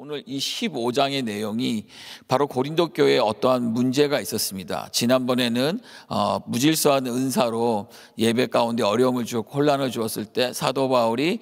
오늘 이 15장의 내용이 바로 고린도 교회에 어떠한 문제가 있었습니다. 지난번에는 무질서한 은사로 예배 가운데 어려움을 주고 혼란을 주었을 때 사도 바울이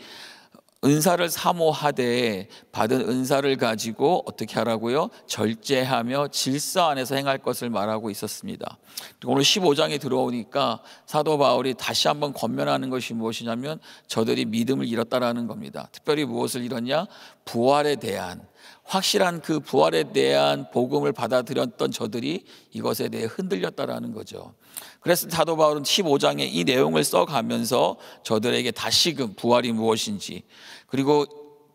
은사를 사모하되 받은 은사를 가지고 어떻게 하라고요? 절제하며 질서 안에서 행할 것을 말하고 있었습니다. 오늘 15장에 들어오니까 사도 바울이 다시 한번 권면하는 것이 무엇이냐면 저들이 믿음을 잃었다라는 겁니다. 특별히 무엇을 잃었냐? 부활에 대한 확실한 그 부활에 대한 복음을 받아들였던 저들이 이것에 대해 흔들렸다라는 거죠. 그래서 사도 바울은 15장에 이 내용을 써가면서 저들에게 다시금 부활이 무엇인지, 그리고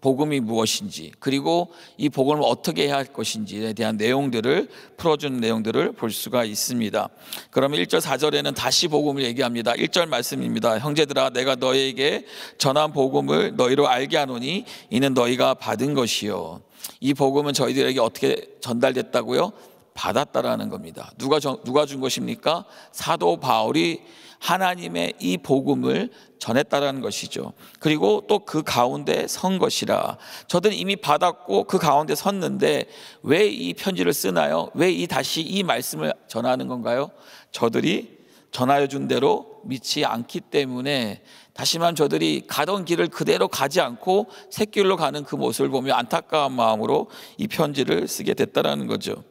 복음이 무엇인지, 그리고 이 복음을 어떻게 해야 할 것인지에 대한 내용들을 풀어주는 내용들을 볼 수가 있습니다. 그러면 1절 4절에는 다시 복음을 얘기합니다. 1절 말씀입니다. 형제들아, 내가 너희에게 전한 복음을 너희로 알게 하노니 이는 너희가 받은 것이요. 이 복음은 저희들에게 어떻게 전달됐다고요? 받았다라는 겁니다. 누가 준 것입니까? 사도 바울이 하나님의 이 복음을 전했다라는 것이죠. 그리고 또 그 가운데 선 것이라. 저들은 이미 받았고 그 가운데 섰는데 왜 이 편지를 쓰나요? 왜 다시 이 말씀을 전하는 건가요? 저들이 전하여 준 대로 믿지 않기 때문에, 다시 말하면 저들이 가던 길을 그대로 가지 않고 샛길로 가는 그 모습을 보며 안타까운 마음으로 이 편지를 쓰게 됐다는 거죠.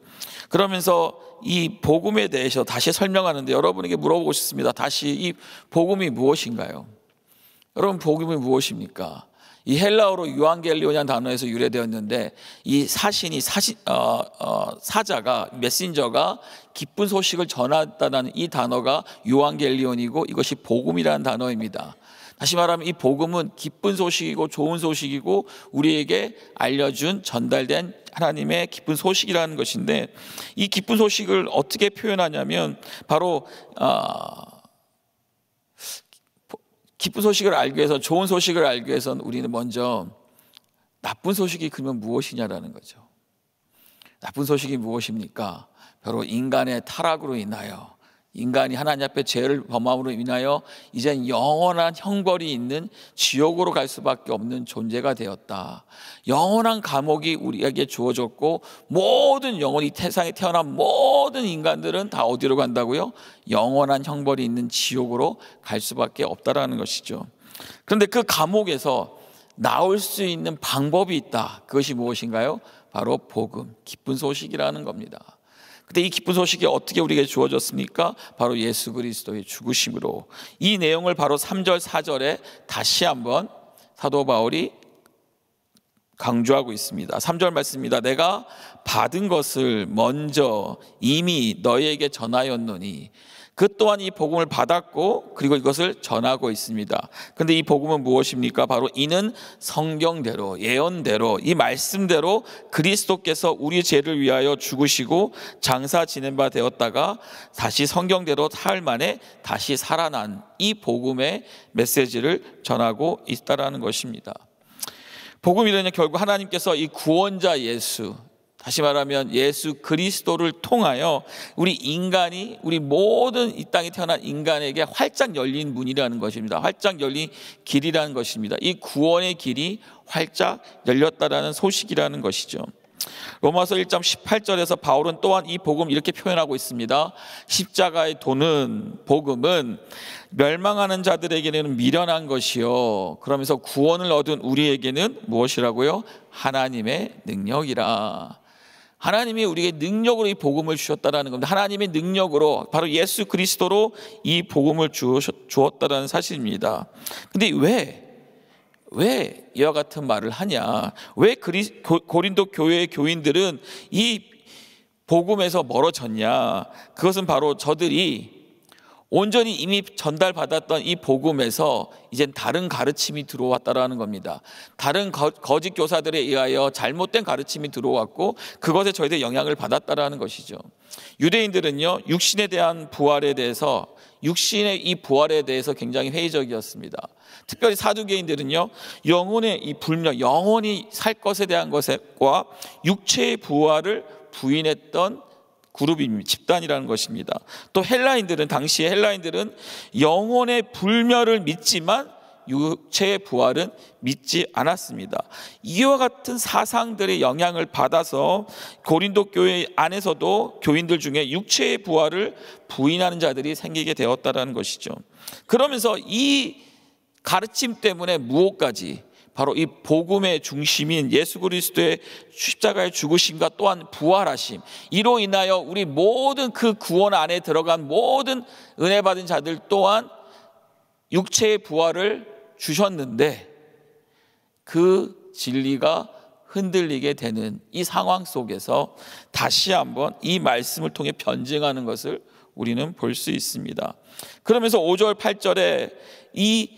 그러면서 이 복음에 대해서 다시 설명하는데 여러분에게 물어보고 싶습니다. 다시 이 복음이 무엇인가요? 여러분, 복음이 무엇입니까? 이 헬라어로 유앙겔리온이라는 단어에서 유래되었는데, 이 사자가, 메신저가 기쁜 소식을 전하다는 이 단어가 유앙겔리온이고 이것이 복음이라는 단어입니다. 다시 말하면 이 복음은 기쁜 소식이고 좋은 소식이고 우리에게 알려준, 전달된 하나님의 기쁜 소식이라는 것인데, 이 기쁜 소식을 어떻게 표현하냐면 바로 기쁜 소식을 알기 위해서, 좋은 소식을 알기 위해서는 우리는 먼저 나쁜 소식이 그러면 무엇이냐라는 거죠. 나쁜 소식이 무엇입니까? 바로 인간의 타락으로 인하여, 인간이 하나님 앞에 죄를 범함으로 인하여 이젠 영원한 형벌이 있는 지옥으로 갈 수밖에 없는 존재가 되었다. 영원한 감옥이 우리에게 주어졌고 모든 영혼이, 세상에 태어난 모든 인간들은 다 어디로 간다고요? 영원한 형벌이 있는 지옥으로 갈 수밖에 없다라는 것이죠. 그런데 그 감옥에서 나올 수 있는 방법이 있다. 그것이 무엇인가요? 바로 복음, 기쁜 소식이라는 겁니다. 근데 이 기쁜 소식이 어떻게 우리에게 주어졌습니까? 바로 예수 그리스도의 죽으심으로. 이 내용을 바로 3절 4절에 다시 한번 사도 바울이 강조하고 있습니다. 3절 말씀입니다. 내가 받은 것을 먼저 이미 너희에게 전하였노니. 그 또한 이 복음을 받았고 그리고 이것을 전하고 있습니다. 그런데 이 복음은 무엇입니까? 바로 이는 성경대로, 예언대로, 이 말씀대로 그리스도께서 우리 죄를 위하여 죽으시고 장사 지낸 바 되었다가 다시 성경대로 사흘 만에 다시 살아난 이 복음의 메시지를 전하고 있다라는 것입니다. 복음이라는 결국 하나님께서 이 구원자 예수, 다시 말하면 예수 그리스도를 통하여 우리 인간이, 우리 모든 이 땅에 태어난 인간에게 활짝 열린 문이라는 것입니다. 활짝 열린 길이라는 것입니다. 이 구원의 길이 활짝 열렸다라는 소식이라는 것이죠. 로마서 1장 18절에서 바울은 또한 이 복음 이렇게 표현하고 있습니다. 십자가의 도는, 복음은 멸망하는 자들에게는 미련한 것이요, 그러면서 구원을 얻은 우리에게는 무엇이라고요? 하나님의 능력이라. 하나님이 우리에게 능력으로 이 복음을 주셨다라는 겁니다. 하나님의 능력으로, 바로 예수 그리스도로 이 복음을 주었다라는 사실입니다. 근데 왜 이와 같은 말을 하냐? 왜 고린도 교회의 교인들은 이 복음에서 멀어졌냐? 그것은 바로 저들이 온전히 이미 전달받았던 이 복음에서 이젠 다른 가르침이 들어왔다라는 겁니다. 다른 거짓 교사들에 의하여 잘못된 가르침이 들어왔고 그것에 저희들이 영향을 받았다라는 것이죠. 유대인들은요, 육신에 대한 부활에 대해서, 육신의 이 부활에 대해서 굉장히 회의적이었습니다. 특별히 사두개인들은요, 영혼의 이 불멸, 영원히 살 것에 대한 것과 육체의 부활을 부인했던 그룹입니다. 집단이라는 것입니다. 또 헬라인들은, 당시에 헬라인들은 영혼의 불멸을 믿지만 육체의 부활은 믿지 않았습니다. 이와 같은 사상들의 영향을 받아서 고린도 교회 안에서도 교인들 중에 육체의 부활을 부인하는 자들이 생기게 되었다는 것이죠. 그러면서 이 가르침 때문에 무엇까지, 바로 이 복음의 중심인 예수 그리스도의 십자가의 죽으심과 또한 부활하심, 이로 인하여 우리 모든 그 구원 안에 들어간 모든 은혜 받은 자들 또한 육체의 부활을 주셨는데, 그 진리가 흔들리게 되는 이 상황 속에서 다시 한번 이 말씀을 통해 변증하는 것을 우리는 볼 수 있습니다. 그러면서 5절 8절에 이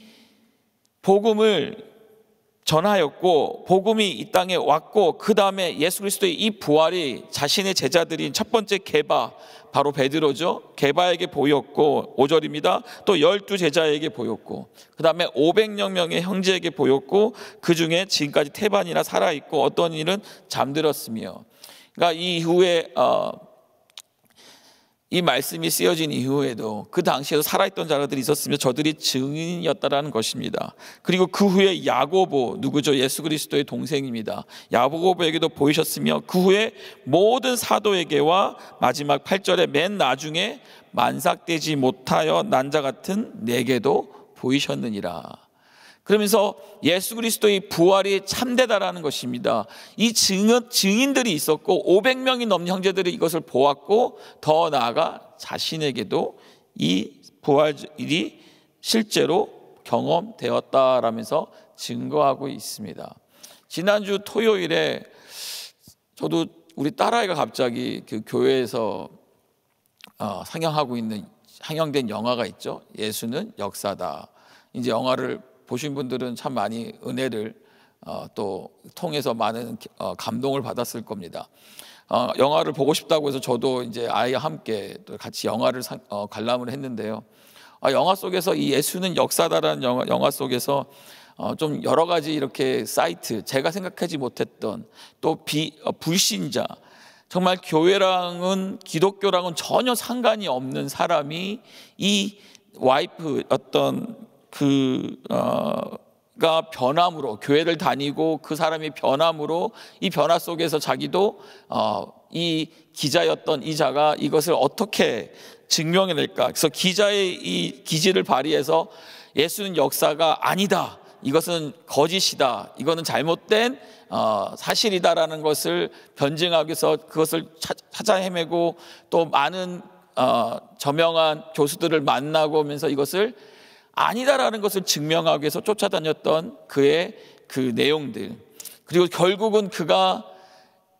복음을 전하였고 복음이 이 땅에 왔고, 그 다음에 예수 그리스도의 이 부활이 자신의 제자들인 첫 번째 게바, 바로 베드로죠, 게바에게 보였고 5절입니다. 또 12 제자에게 보였고, 그 다음에 500여 명의 형제에게 보였고, 그 중에 지금까지 태반이나 살아있고 어떤 이는 잠들었으며. 그러니까 이 이후에 이 말씀이 쓰여진 이후에도 그 당시에도 살아있던 자들이 있었으며 저들이 증인이었다라는 것입니다. 그리고 그 후에 야고보, 누구죠? 예수 그리스도의 동생입니다. 야고보에게도 보이셨으며, 그 후에 모든 사도에게와 마지막 8절에 맨 나중에 만삭되지 못하여 난 자 같은 내게도 보이셨느니라. 그러면서 예수 그리스도의 부활이 참되다라는 것입니다. 이 증인들이 있었고 500명이 넘는 형제들이 이것을 보았고, 더 나아가 자신에게도 이 부활이 실제로 경험되었다라면서 증거하고 있습니다. 지난주 토요일에 저도 우리 딸아이가 갑자기 그 교회에서 상영된 영화가 있죠. 예수는 역사다. 이제 영화를 보신 분들은 참 많이 은혜를 또 통해서 많은 감동을 받았을 겁니다. 영화를 보고 싶다고 해서 저도 이제 아이와 함께 또 같이 영화를 관람을 했는데요. 영화 속에서 이 예수는 역사다라는 영화 속에서 좀 여러 가지 이렇게 사이트, 제가 생각하지 못했던 또 불신자, 정말 교회랑은 기독교랑은 전혀 상관이 없는 사람이 이 와이프 가 변함으로, 교회를 다니고 그 사람이 변함으로, 이 변화 속에서 자기도 이 기자였던 이 자가 이것을 어떻게 증명해낼까. 그래서 기자의 이 기질을 발휘해서 예수는 역사가 아니다, 이것은 거짓이다, 이거는 잘못된 사실이다라는 것을 변증하기 위해서 그것을 찾아 헤매고, 또 많은 저명한 교수들을 만나고 오면서 이것을 아니다라는 것을 증명하기 위해서 쫓아다녔던 그의 그 내용들, 그리고 결국은 그가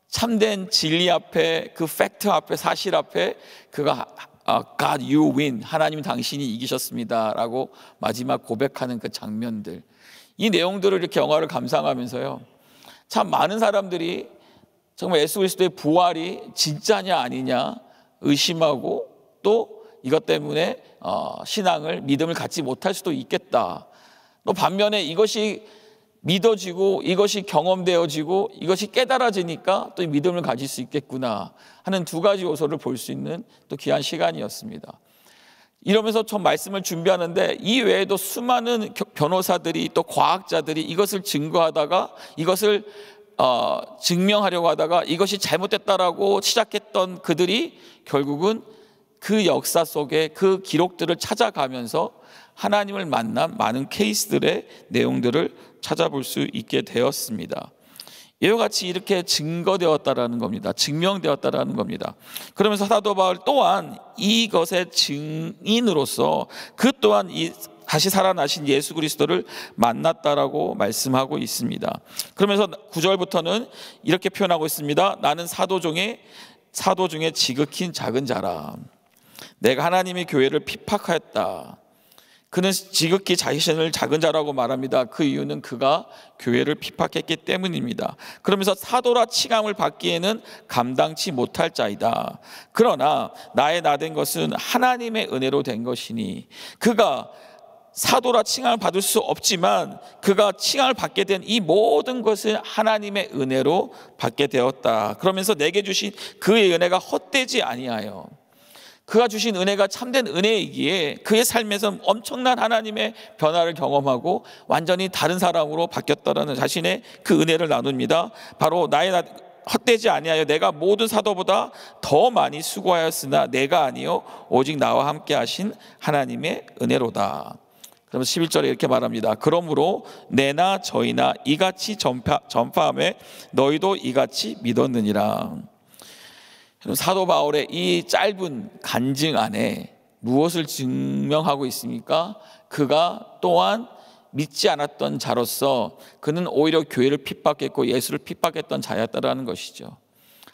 참된 진리 앞에, 그 팩트 앞에, 사실 앞에 그가 God you win, 하나님 당신이 이기셨습니다라고 마지막 고백하는 그 장면들, 이 내용들을 이렇게 영화를 감상하면서요, 참 많은 사람들이 정말 예수 그리스도의 부활이 진짜냐 아니냐 의심하고, 또 이것 때문에 신앙을, 믿음을 갖지 못할 수도 있겠다. 또 반면에 이것이 믿어지고 이것이 경험되어지고 이것이 깨달아지니까 또 믿음을 가질 수 있겠구나 하는 두 가지 요소를 볼 수 있는 또 귀한 시간이었습니다. 이러면서 전 말씀을 준비하는데, 이 외에도 수많은 변호사들이, 또 과학자들이 이것을 증거하다가, 이것을 증명하려고 하다가 이것이 잘못됐다라고 시작했던 그들이 결국은 그 역사 속에 그 기록들을 찾아가면서 하나님을 만난 많은 케이스들의 내용들을 찾아볼 수 있게 되었습니다. 이와 같이 이렇게 증거되었다라는 겁니다. 증명되었다라는 겁니다. 그러면서 사도 바울 또한 이것의 증인으로서 그 또한 이 다시 살아나신 예수 그리스도를 만났다라고 말씀하고 있습니다. 그러면서 9절부터는 이렇게 표현하고 있습니다. 나는 사도 중에 지극히 작은 자라. 내가 하나님의 교회를 핍박하였다. 그는 지극히 자신을 작은 자라고 말합니다. 그 이유는 그가 교회를 핍박했기 때문입니다. 그러면서 사도라 칭함을 받기에는 감당치 못할 자이다. 그러나 나의 나된 것은 하나님의 은혜로 된 것이니, 그가 사도라 칭함을 받을 수 없지만 그가 칭함을 받게 된 이 모든 것은 하나님의 은혜로 받게 되었다. 그러면서 내게 주신 그의 은혜가 헛되지 아니하여, 그가 주신 은혜가 참된 은혜이기에 그의 삶에서 엄청난 하나님의 변화를 경험하고 완전히 다른 사람으로 바뀌었다라는 자신의 그 은혜를 나눕니다. 바로 나의 헛되지 아니하여 내가 모든 사도보다 더 많이 수고하였으나 내가 아니요 오직 나와 함께 하신 하나님의 은혜로다. 그러면 11절에 이렇게 말합니다. 그러므로 내나 저희나 이같이 전파함에 너희도 이같이 믿었느니라. 사도 바울의 이 짧은 간증 안에 무엇을 증명하고 있습니까? 그가 또한 믿지 않았던 자로서 그는 오히려 교회를 핍박했고 예수를 핍박했던 자였다라는 것이죠.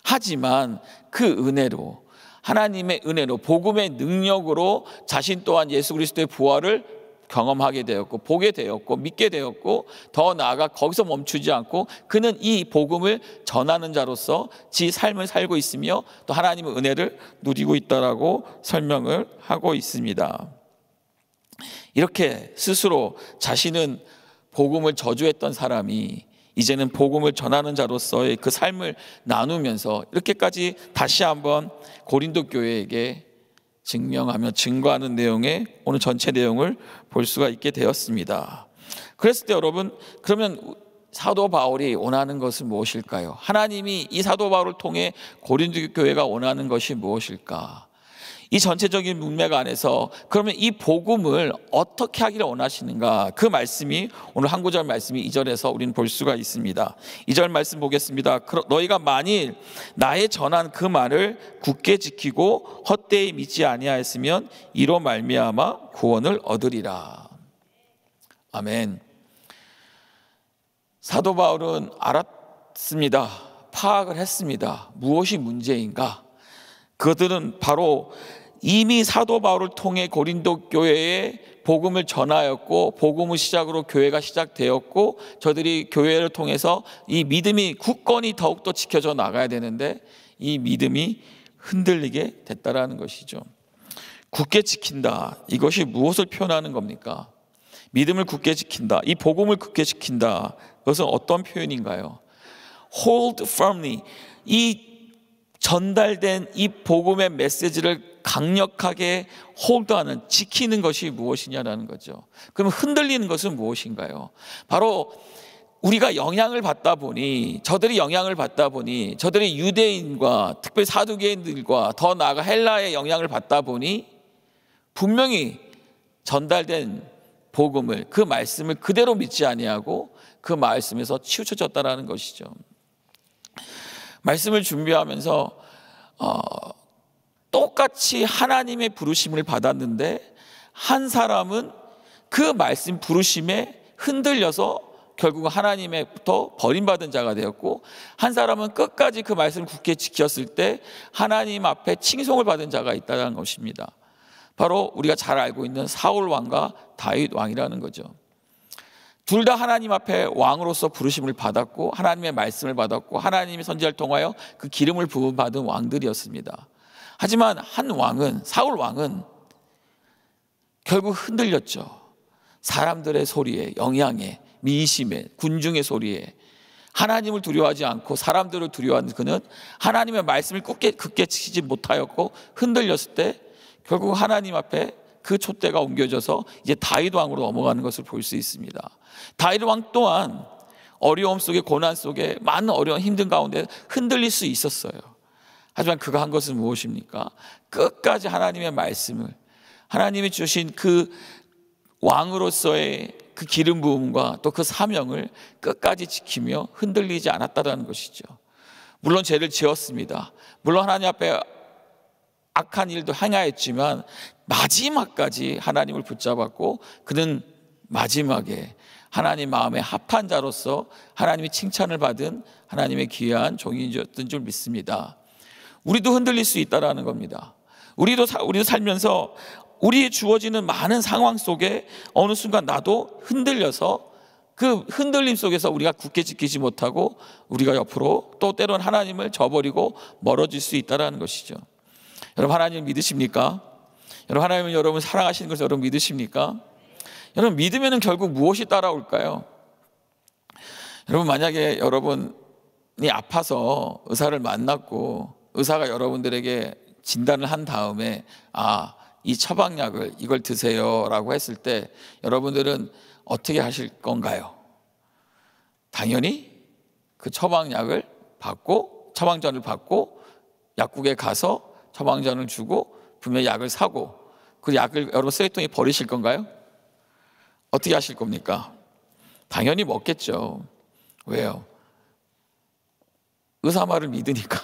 하지만 그 은혜로, 하나님의 은혜로, 복음의 능력으로 자신 또한 예수 그리스도의 부활을 경험하게 되었고 보게 되었고 믿게 되었고, 더 나아가 거기서 멈추지 않고 그는 이 복음을 전하는 자로서 지 삶을 살고 있으며 또 하나님의 은혜를 누리고 있다라고 설명을 하고 있습니다. 이렇게 스스로 자신은 복음을 저주했던 사람이 이제는 복음을 전하는 자로서의 그 삶을 나누면서 이렇게까지 다시 한번 고린도 교회에게 증명하며 증거하는 내용의 오늘 전체 내용을 볼 수가 있게 되었습니다. 그랬을 때 여러분, 그러면 사도 바울이 원하는 것은 무엇일까요? 하나님이 이 사도 바울을 통해 고린도 교회가 원하는 것이 무엇일까? 이 전체적인 문맥 안에서 그러면 이 복음을 어떻게 하기를 원하시는가? 그 말씀이 오늘 한 구절 말씀이 2절에서 우리는 볼 수가 있습니다. 2절 말씀 보겠습니다. 너희가 만일 나의 전한 그 말을 굳게 지키고 헛되이 믿지 아니하였으면 이로 말미암아 구원을 얻으리라. 아멘. 사도 바울은 알았습니다. 파악을 했습니다. 무엇이 문제인가? 그들은 바로 이미 사도 바울을 통해 고린도 교회에 복음을 전하였고 복음을 시작으로 교회가 시작되었고 저들이 교회를 통해서 이 믿음이 굳건히 더욱더 지켜져 나가야 되는데 이 믿음이 흔들리게 됐다라는 것이죠. 굳게 지킨다. 이것이 무엇을 표현하는 겁니까? 믿음을 굳게 지킨다. 이 복음을 굳게 지킨다. 그것은 어떤 표현인가요? Hold firmly. 이 전달된 이 복음의 메시지를 강력하게 홀드하는, 지키는 것이 무엇이냐라는 거죠. 그럼 흔들리는 것은 무엇인가요? 바로 우리가 영향을 받다 보니, 저들이 영향을 받다 보니, 저들이 유대인과 특별히 사두개인들과 더 나아가 헬라의 영향을 받다 보니 분명히 전달된 복음을, 그 말씀을 그대로 믿지 아니하고 그 말씀에서 치우쳐졌다라는 것이죠. 말씀을 준비하면서 똑같이 하나님의 부르심을 받았는데 한 사람은 그 말씀 부르심에 흔들려서 결국 하나님의부터 버림받은 자가 되었고, 한 사람은 끝까지 그 말씀을 굳게 지켰을 때 하나님 앞에 칭송을 받은 자가 있다는 것입니다. 바로 우리가 잘 알고 있는 사울 왕과 다윗 왕이라는 거죠. 둘 다 하나님 앞에 왕으로서 부르심을 받았고 하나님의 말씀을 받았고 하나님의 선지자를 통하여 그 기름을 부음받은 왕들이었습니다. 하지만 한 왕은, 사울 왕은 결국 흔들렸죠. 사람들의 소리에, 영향에, 미심에, 군중의 소리에 하나님을 두려워하지 않고 사람들을 두려워하는 그는 하나님의 말씀을 굳게 지키지 못하였고 흔들렸을 때 결국 하나님 앞에 그 촛대가 옮겨져서 이제 다윗 왕으로 넘어가는 것을 볼 수 있습니다. 다윗 왕 또한 어려움 속에, 고난 속에, 많은 어려운 힘든 가운데 흔들릴 수 있었어요. 하지만 그가 한 것은 무엇입니까? 끝까지 하나님의 말씀을, 하나님이 주신 그 왕으로서의 그 기름 부음과 또 그 사명을 끝까지 지키며 흔들리지 않았다는 것이죠. 물론 죄를 지었습니다. 물론 하나님 앞에 악한 일도 행하였지만 마지막까지 하나님을 붙잡았고 그는 마지막에 하나님 마음에 합한 자로서 하나님의 칭찬을 받은 하나님의 귀한 종이었던 줄 믿습니다. 우리도 흔들릴 수 있다는 겁니다. 우리도 살면서 우리의 주어지는 많은 상황 속에 어느 순간 나도 흔들려서 그 흔들림 속에서 우리가 굳게 지키지 못하고 우리가 옆으로 또 때로는 하나님을 저버리고 멀어질 수 있다는 것이죠. 여러분, 하나님을 믿으십니까? 여러분, 하나님은 여러분 사랑하시는 것을 여러분 믿으십니까? 여러분, 믿으면 결국 무엇이 따라올까요? 여러분, 만약에 여러분이 아파서 의사를 만났고 의사가 여러분들에게 진단을 한 다음에 이 처방약을 이걸 드세요라고 했을 때 여러분들은 어떻게 하실 건가요? 당연히 그 처방약을 받고 처방전을 받고 약국에 가서 처방전을 주고 분명히 약을 사고 그 약을 여러분 쓰레기통에 버리실 건가요? 어떻게 하실 겁니까? 당연히 먹겠죠. 왜요? 의사 말을 믿으니까.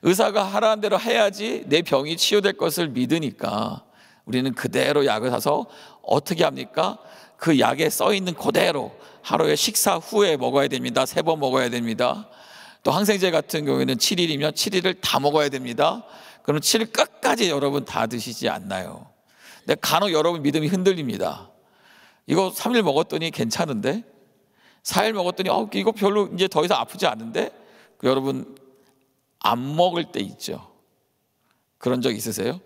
의사가 하라는 대로 해야지 내 병이 치유될 것을 믿으니까 우리는 그대로 약을 사서 어떻게 합니까? 그 약에 써 있는 그대로 하루에 식사 후에 먹어야 됩니다. 3번 먹어야 됩니다. 또 항생제 같은 경우에는 7일이면 7일을 다 먹어야 됩니다. 그럼 7일 끝까지 여러분 다 드시지 않나요? 근데 간혹 여러분 믿음이 흔들립니다. 이거 3일 먹었더니 괜찮은데 4일 먹었더니 이거 별로 이제 더 이상 아프지 않은데 여러분 안 먹을 때 있죠. 그런 적 있으세요?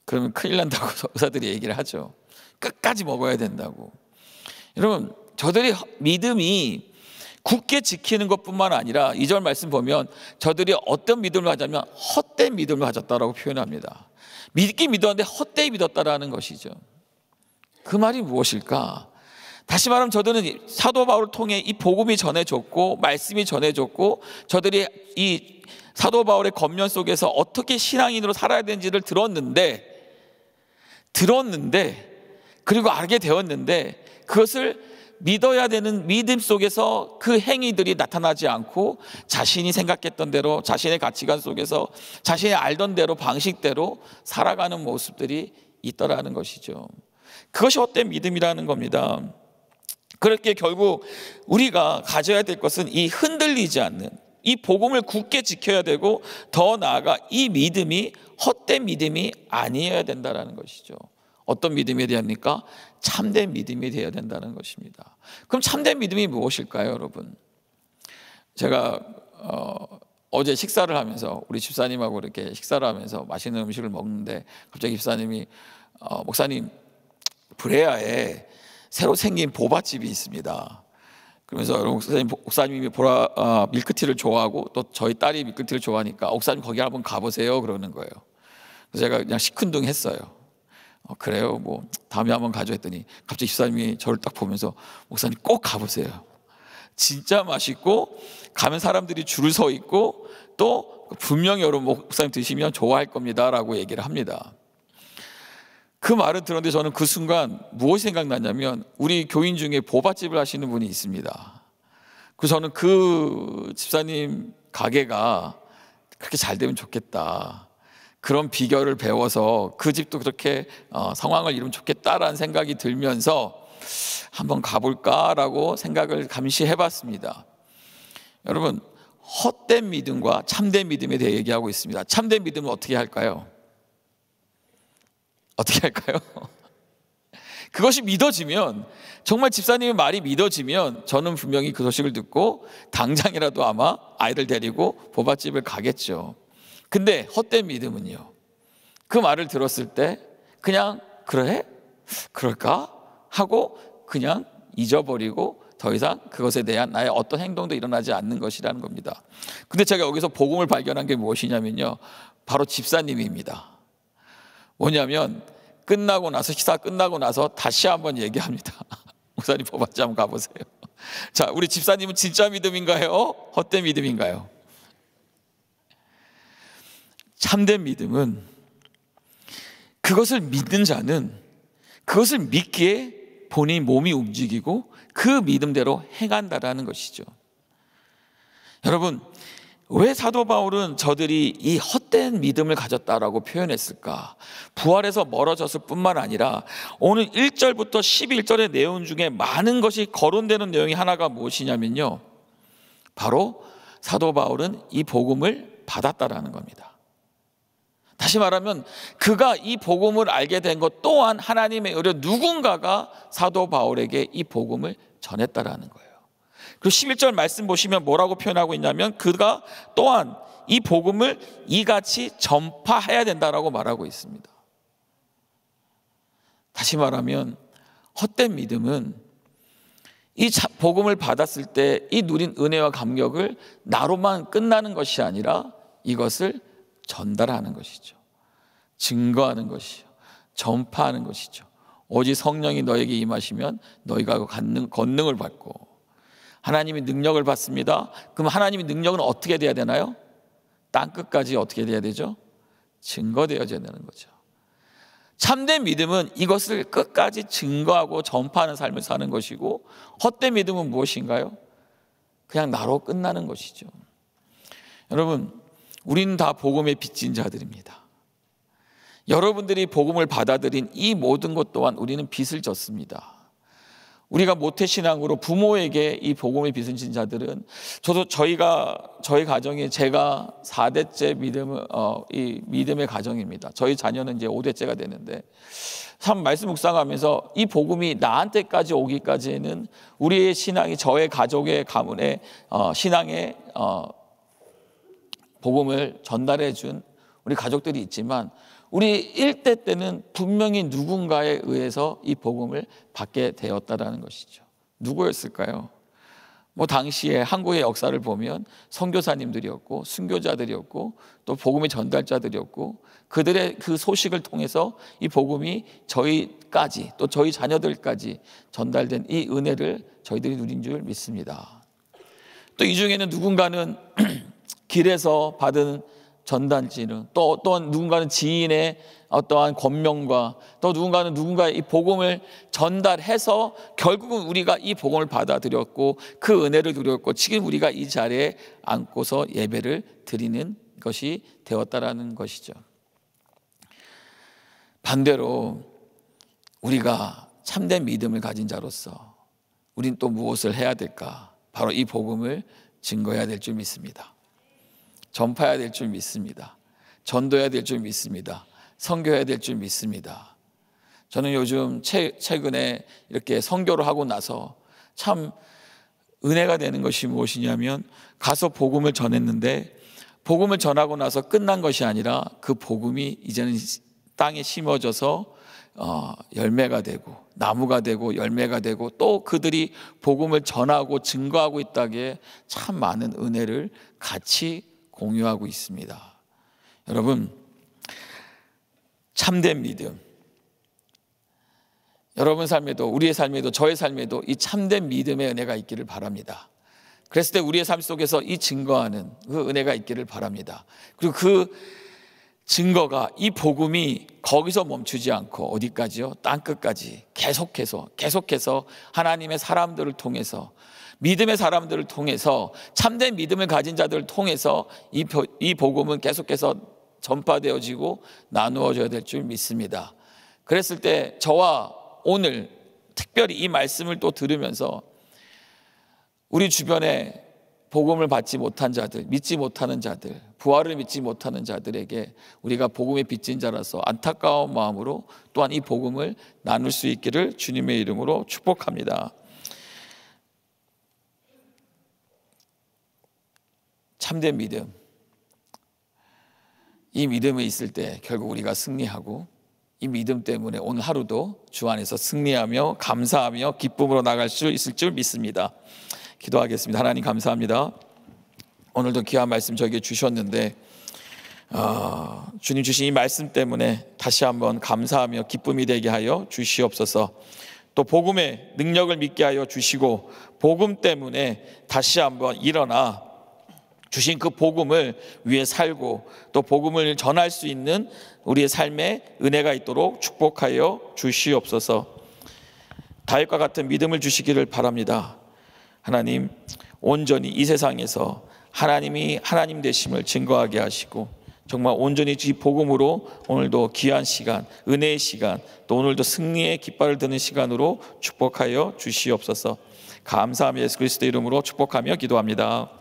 그러면 큰일 난다고 의사들이 얘기를 하죠. 끝까지 먹어야 된다고. 여러분 저들이 믿음이 굳게 지키는 것뿐만 아니라 2절 말씀 보면 저들이 어떤 믿음을 가졌냐면 헛된 믿음을 가졌다라고 표현합니다. 믿긴 믿었는데 헛되이 믿었다라는 것이죠. 그 말이 무엇일까? 다시 말하면 저들은 사도 바울을 통해 이 복음이 전해졌고 말씀이 전해졌고 저들이 이 사도 바울의 겉면 속에서 어떻게 신앙인으로 살아야 되는지를 들었는데 그리고 알게 되었는데 그것을 믿어야 되는 믿음 속에서 그 행위들이 나타나지 않고 자신이 생각했던 대로 자신의 가치관 속에서 자신이 알던 대로 방식대로 살아가는 모습들이 있더라는 것이죠. 그것이 헛된 믿음이라는 겁니다. 그렇게 결국 우리가 가져야 될 것은 이 흔들리지 않는 이 복음을 굳게 지켜야 되고 더 나아가 이 믿음이 헛된 믿음이 아니어야 된다는 것이죠. 어떤 믿음이 되어야 합니까? 참된 믿음이 되어야 된다는 것입니다. 그럼 참된 믿음이 무엇일까요, 여러분? 제가 어제 식사를 하면서 우리 집사님하고 이렇게 식사를 하면서 맛있는 음식을 먹는데 갑자기 집사님이 목사님 브레아에 새로 생긴 보바집이 있습니다. 그러면서 목사님이 밀크티를 좋아하고 또 저희 딸이 밀크티를 좋아하니까 목사님 거기 한번 가보세요 그러는 거예요. 그래서 제가 그냥 시큰둥했어요. 그래요? 뭐 다음에 한번 가죠 했더니 갑자기 집사님이 저를 딱 보면서 목사님 꼭 가보세요. 진짜 맛있고 가면 사람들이 줄을 서 있고 또 분명히 여러분 목사님 드시면 좋아할 겁니다 라고 얘기를 합니다. 그 말을 들었는데 저는 그 순간 무엇이 생각나냐면 우리 교인 중에 보바집을 하시는 분이 있습니다. 그래서 저는 그 집사님 가게가 그렇게 잘 되면 좋겠다. 그런 비결을 배워서 그 집도 그렇게 성황을 이루면 좋겠다라는 생각이 들면서 한번 가볼까라고 생각을 감시 해봤습니다. 여러분 헛된 믿음과 참된 믿음에 대해 얘기하고 있습니다. 참된 믿음은 어떻게 할까요? 어떻게 할까요? 그것이 믿어지면 정말 집사님의 말이 믿어지면 저는 분명히 그 소식을 듣고 당장이라도 아마 아이들 데리고 보바집을 가겠죠. 근데 헛된 믿음은요, 그 말을 들었을 때 그냥 그래? 그럴까? 하고 그냥 잊어버리고 더 이상 그것에 대한 나의 어떤 행동도 일어나지 않는 것이라는 겁니다. 근데 제가 여기서 복음을 발견한 게 무엇이냐면요, 바로 집사님입니다. 뭐냐면 끝나고 나서 식사 끝나고 나서 다시 한번 얘기합니다. 목사님 보바집 한번 가보세요. 자, 우리 집사님은 진짜 믿음인가요? 헛된 믿음인가요? 참된 믿음은 그것을 믿는 자는 그것을 믿기에 본인 몸이 움직이고 그 믿음대로 행한다라는 것이죠. 여러분, 왜 사도 바울은 저들이 이 헛된 믿음을 가졌다라고 표현했을까? 부활에서 멀어졌을 뿐만 아니라 오늘 1절부터 11절의 내용 중에 많은 것이 거론되는 내용이 하나가 무엇이냐면요, 바로 사도 바울은 이 복음을 받았다라는 겁니다. 다시 말하면 그가 이 복음을 알게 된 것 또한 하나님의 의로 누군가가 사도 바울에게 이 복음을 전했다라는 거예요. 그리고 11절 말씀 보시면 뭐라고 표현하고 있냐면 그가 또한 이 복음을 이같이 전파해야 된다라고 말하고 있습니다. 다시 말하면 헛된 믿음은 이 복음을 받았을 때 이 누린 은혜와 감격을 나로만 끝나는 것이 아니라 이것을 전달하는 것이죠. 증거하는 것이죠. 전파하는 것이죠. 오직 성령이 너에게 임하시면 너희가 권능을 받고, 하나님이 능력을 받습니다. 그럼 하나님의 능력은 어떻게 돼야 되나요? 땅끝까지 어떻게 돼야 되죠? 증거되어져야 되는 거죠. 참된 믿음은 이것을 끝까지 증거하고 전파하는 삶을 사는 것이고, 헛된 믿음은 무엇인가요? 그냥 나로 끝나는 것이죠. 여러분, 우리는 다 복음의 빚진 자들입니다. 여러분들이 복음을 받아들인 이 모든 것 또한 우리는 빚을 졌습니다. 우리가 모태신앙으로 부모에게 이 복음의 빚을 진 자들은, 저희 가정이 제가 4대째 이 믿음의 가정입니다. 저희 자녀는 이제 5대째가 되는데, 참 말씀 묵상하면서 이 복음이 나한테까지 오기까지는 우리의 신앙이, 저의 가족의 가문의 신앙의 복음을 전달해 준 우리 가족들이 있지만, 우리 1대 때는 분명히 누군가에 의해서 이 복음을 받게 되었다라는 것이죠. 누구였을까요? 당시에 한국의 역사를 보면 선교사님들이었고 순교자들이었고 또 복음의 전달자들이었고, 그들의 그 소식을 통해서 이 복음이 저희까지, 또 저희 자녀들까지 전달된 이 은혜를 저희들이 누린 줄 믿습니다. 또 이 중에는 누군가는 길에서 받은 전단지는, 또 어떤 누군가는 지인의 어떠한 권명과, 또 누군가는 누군가의 이 복음을 전달해서 결국은 우리가 이 복음을 받아들였고 그 은혜를 누렸고, 지금 우리가 이 자리에 앉고서 예배를 드리는 것이 되었다라는 것이죠. 반대로 우리가 참된 믿음을 가진 자로서 우린 또 무엇을 해야 될까? 바로 이 복음을 증거해야 될 줄 믿습니다. 전파해야 될 줄 믿습니다. 전도해야 될 줄 믿습니다. 선교해야 될 줄 믿습니다. 저는 요즘 최근에 이렇게 선교를 하고 나서 참 은혜가 되는 것이 무엇이냐면, 가서 복음을 전했는데 복음을 전하고 나서 끝난 것이 아니라 그 복음이 이제는 땅에 심어져서 열매가 되고 나무가 되고 열매가 되고, 또 그들이 복음을 전하고 증거하고 있다기에 참 많은 은혜를 같이 공유하고 있습니다. 여러분, 참된 믿음, 여러분 삶에도, 우리의 삶에도, 저의 삶에도 이 참된 믿음의 은혜가 있기를 바랍니다. 그랬을 때 우리의 삶 속에서 이 증거하는 그 은혜가 있기를 바랍니다. 그리고 그 증거가, 이 복음이 거기서 멈추지 않고 어디까지요? 땅끝까지 계속해서 하나님의 사람들을 통해서, 믿음의 사람들을 통해서, 참된 믿음을 가진 자들을 통해서 이 복음은 계속해서 전파되어지고 나누어져야 될 줄 믿습니다. 그랬을 때 저와 오늘 특별히 이 말씀을 또 들으면서 우리 주변에 복음을 받지 못한 자들, 믿지 못하는 자들, 부활을 믿지 못하는 자들에게 우리가 복음의 빚진 자라서 안타까운 마음으로 또한 이 복음을 나눌 수 있기를 주님의 이름으로 축복합니다. 참된 믿음, 이 믿음이 있을 때 결국 우리가 승리하고, 이 믿음 때문에 오늘 하루도 주 안에서 승리하며 감사하며 기쁨으로 나갈 수 있을 줄 믿습니다. 기도하겠습니다. 하나님 감사합니다. 오늘도 귀한 말씀 저에게 주셨는데 주님 주신 이 말씀 때문에 다시 한번 감사하며 기쁨이 되게 하여 주시옵소서. 또 복음의 능력을 믿게 하여 주시고, 복음 때문에 다시 한번 일어나 주신 그 복음을 위해 살고, 또 복음을 전할 수 있는 우리의 삶에 은혜가 있도록 축복하여 주시옵소서. 다윗과 같은 믿음을 주시기를 바랍니다. 하나님, 온전히 이 세상에서 하나님이 하나님 되심을 증거하게 하시고, 정말 온전히 이 복음으로 오늘도 귀한 시간, 은혜의 시간, 또 오늘도 승리의 깃발을 드는 시간으로 축복하여 주시옵소서. 감사하며 예수 그리스도의 이름으로 축복하며 기도합니다.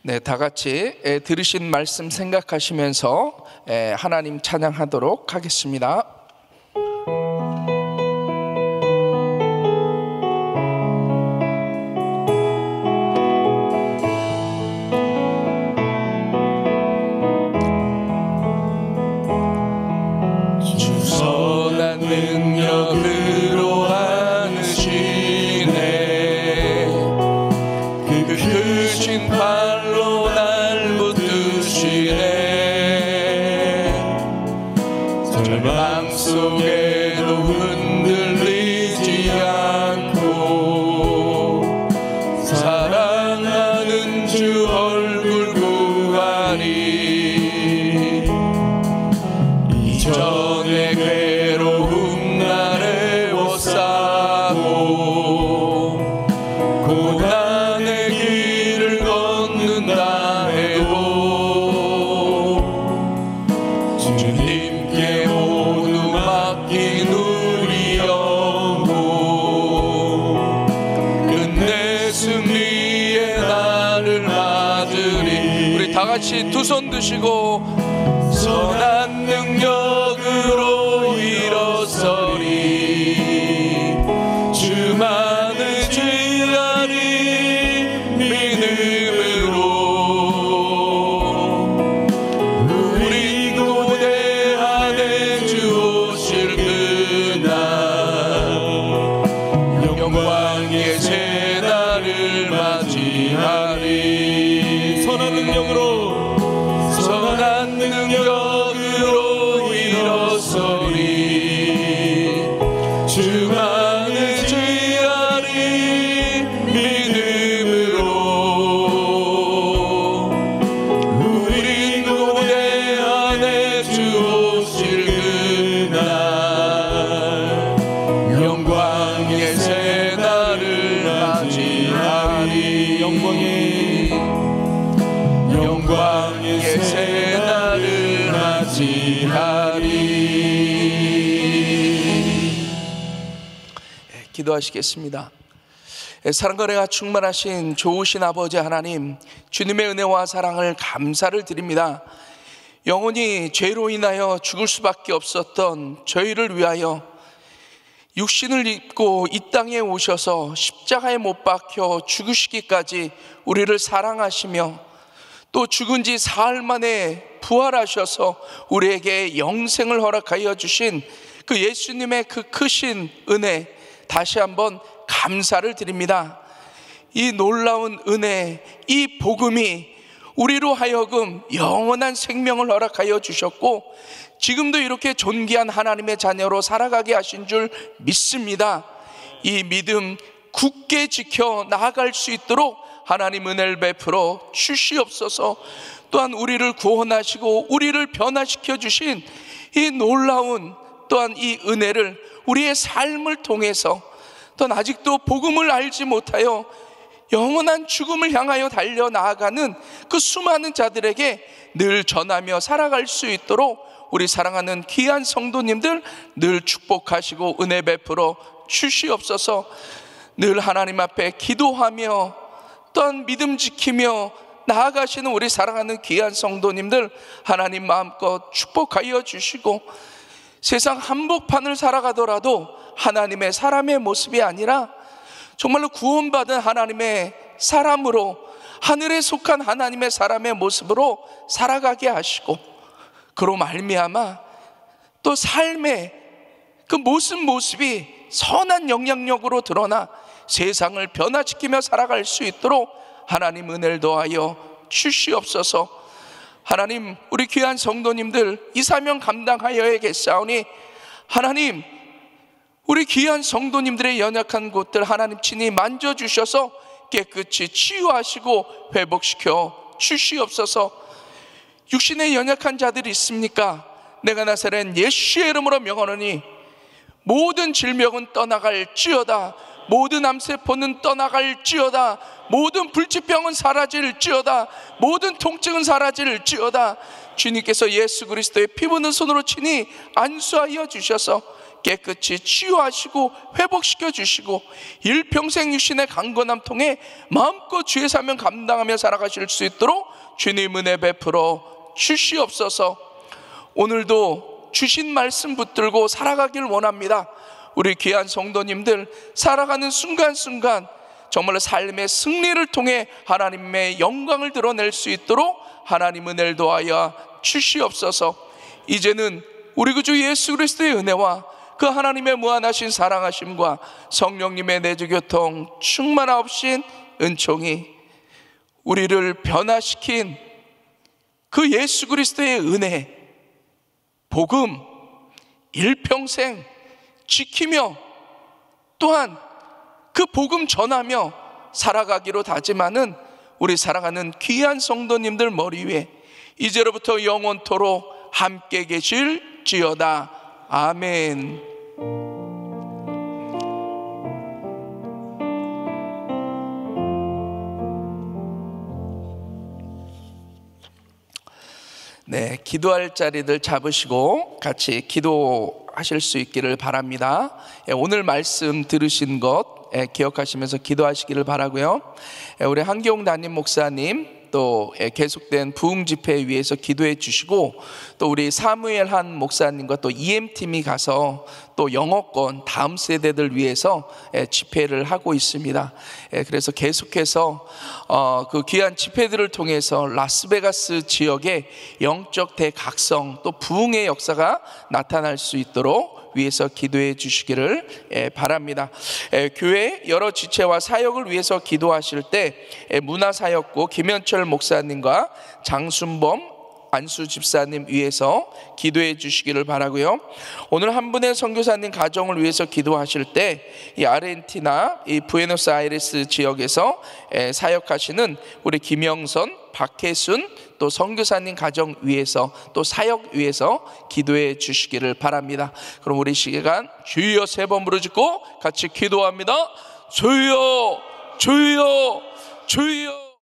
네, 다 같이 들으신 말씀 생각하시면서 하나님 찬양하도록 하겠습니다. 주선한 능력으로 하시네, 그 크신 발로 날 붙드시네. 주시네. 절망 속에도 흔들리지 않고 사랑하는 주 얼굴 구하리. 이전의 괴로움 나를 애워싸고 고난의 길을 걷는다 해도 주님께 모두 맡긴 우리 영혼 끝내 승리의 날을 맞으리. 우리 다 같이 두 손 드시고 선한 능력으로 일어서리. 주만을 지하리 믿음으로 우리 고대하되 주 오실 그날 영광의 새날을 맞이하리. 선한 능력으로 일어서리. 주만을 지하리 믿음으로 우린 고대하네 주 오실 그날 영광의 새날을 맞이하리. 영광의 새날을 맞이하리. 기도하시겠습니다. 사랑과 은혜가 충만하신 좋으신 아버지 하나님, 주님의 은혜와 사랑을 감사를 드립니다. 영원히 죄로 인하여 죽을 수밖에 없었던 저희를 위하여 육신을 입고 이 땅에 오셔서 십자가에 못 박혀 죽으시기까지 우리를 사랑하시며 또 죽은 지 사흘 만에 부활하셔서 우리에게 영생을 허락하여 주신 그 예수님의 그 크신 은혜, 다시 한번 감사를 드립니다. 이 놀라운 은혜, 이 복음이 우리로 하여금 영원한 생명을 허락하여 주셨고 지금도 이렇게 존귀한 하나님의 자녀로 살아가게 하신 줄 믿습니다. 이 믿음 굳게 지켜 나아갈 수 있도록 하나님 은혜를 베풀어 주시옵소서. 또한 우리를 구원하시고 우리를 변화시켜 주신 이 놀라운 또한 이 은혜를 우리의 삶을 통해서 또한 아직도 복음을 알지 못하여 영원한 죽음을 향하여 달려나아가는 그 수많은 자들에게 늘 전하며 살아갈 수 있도록 우리 사랑하는 귀한 성도님들 늘 축복하시고 은혜 베풀어 주시옵소서. 늘 하나님 앞에 기도하며 또한 믿음 지키며 나아가시는 우리 사랑하는 귀한 성도님들 하나님 마음껏 축복하여 주시고 세상 한복판을 살아가더라도 하나님의 사람의 모습이 아니라 정말로 구원받은 하나님의 사람으로 하늘에 속한 하나님의 사람의 모습으로 살아가게 하시고 그로 말미암아 또 삶의 그 모습이 선한 영향력으로 드러나 세상을 변화시키며 살아갈 수 있도록 하나님 은혜를 더하여 주시옵소서. 하나님 우리 귀한 성도님들 이 사명 감당하여야겠사오니 하나님 우리 귀한 성도님들의 연약한 곳들 하나님 친히 만져주셔서 깨끗이 치유하시고 회복시켜 주시옵소서. 육신에 연약한 자들이 있습니까? 내가 나사렛 예수의 이름으로 명하노니 모든 질병은 떠나갈지어다. 모든 암세포는 떠나갈지어다. 모든 불치병은 사라질지어다. 모든 통증은 사라질지어다. 주님께서 예수 그리스도의 피 묻은 손으로 친히 안수하여 주셔서 깨끗이 치유하시고 회복시켜 주시고 일평생 육신의 강건함 통해 마음껏 주의 사명 감당하며 살아가실 수 있도록 주님 은혜 베풀어 주시옵소서. 오늘도 주신 말씀 붙들고 살아가길 원합니다. 우리 귀한 성도님들 살아가는 순간순간 정말로 삶의 승리를 통해 하나님의 영광을 드러낼 수 있도록 하나님 은혜를 도하여 주시옵소서. 이제는 우리 구주 예수 그리스도의 은혜와 그 하나님의 무한하신 사랑하심과 성령님의 내주교통 충만하옵신 은총이 우리를 변화시킨 그 예수 그리스도의 은혜, 복음 일평생 지키며 또한 그 복음 전하며 살아가기로 다짐하는 우리 사랑하는 귀한 성도님들 머리 위에 이제로부터 영원토록 함께 계실지어다. 아멘. 네, 기도할 자리들 잡으시고 같이 기도하실 수 있기를 바랍니다. 오늘 말씀 들으신 것 기억하시면서 기도하시기를 바라고요. 우리 한기용 담임 목사님 또 계속된 부흥 집회 위해서 기도해 주시고, 또 우리 사무엘 한 목사님과 또 EM팀이 가서 또 영어권 다음 세대들 위해서 집회를 하고 있습니다. 그래서 계속해서 그 귀한 집회들을 통해서 라스베가스 지역의 영적 대각성 또 부흥의 역사가 나타날 수 있도록 위해서 기도해 주시기를 바랍니다. 교회 여러 지체와 사역을 위해서 기도하실 때 문화사역부 김현철 목사님과 장순범 안수 집사님 위해서 기도해 주시기를 바라고요. 오늘 한 분의 선교사님 가정을 위해서 기도하실 때 이 아르헨티나 이 부에노스아이레스 지역에서 사역하시는 우리 김영선, 박혜순 또 선교사님 가정 위해서 또 사역 위해서 기도해 주시기를 바랍니다. 그럼 우리 시간 주여 3번 부르짖고 같이 기도합니다. 주여, 주여, 주여.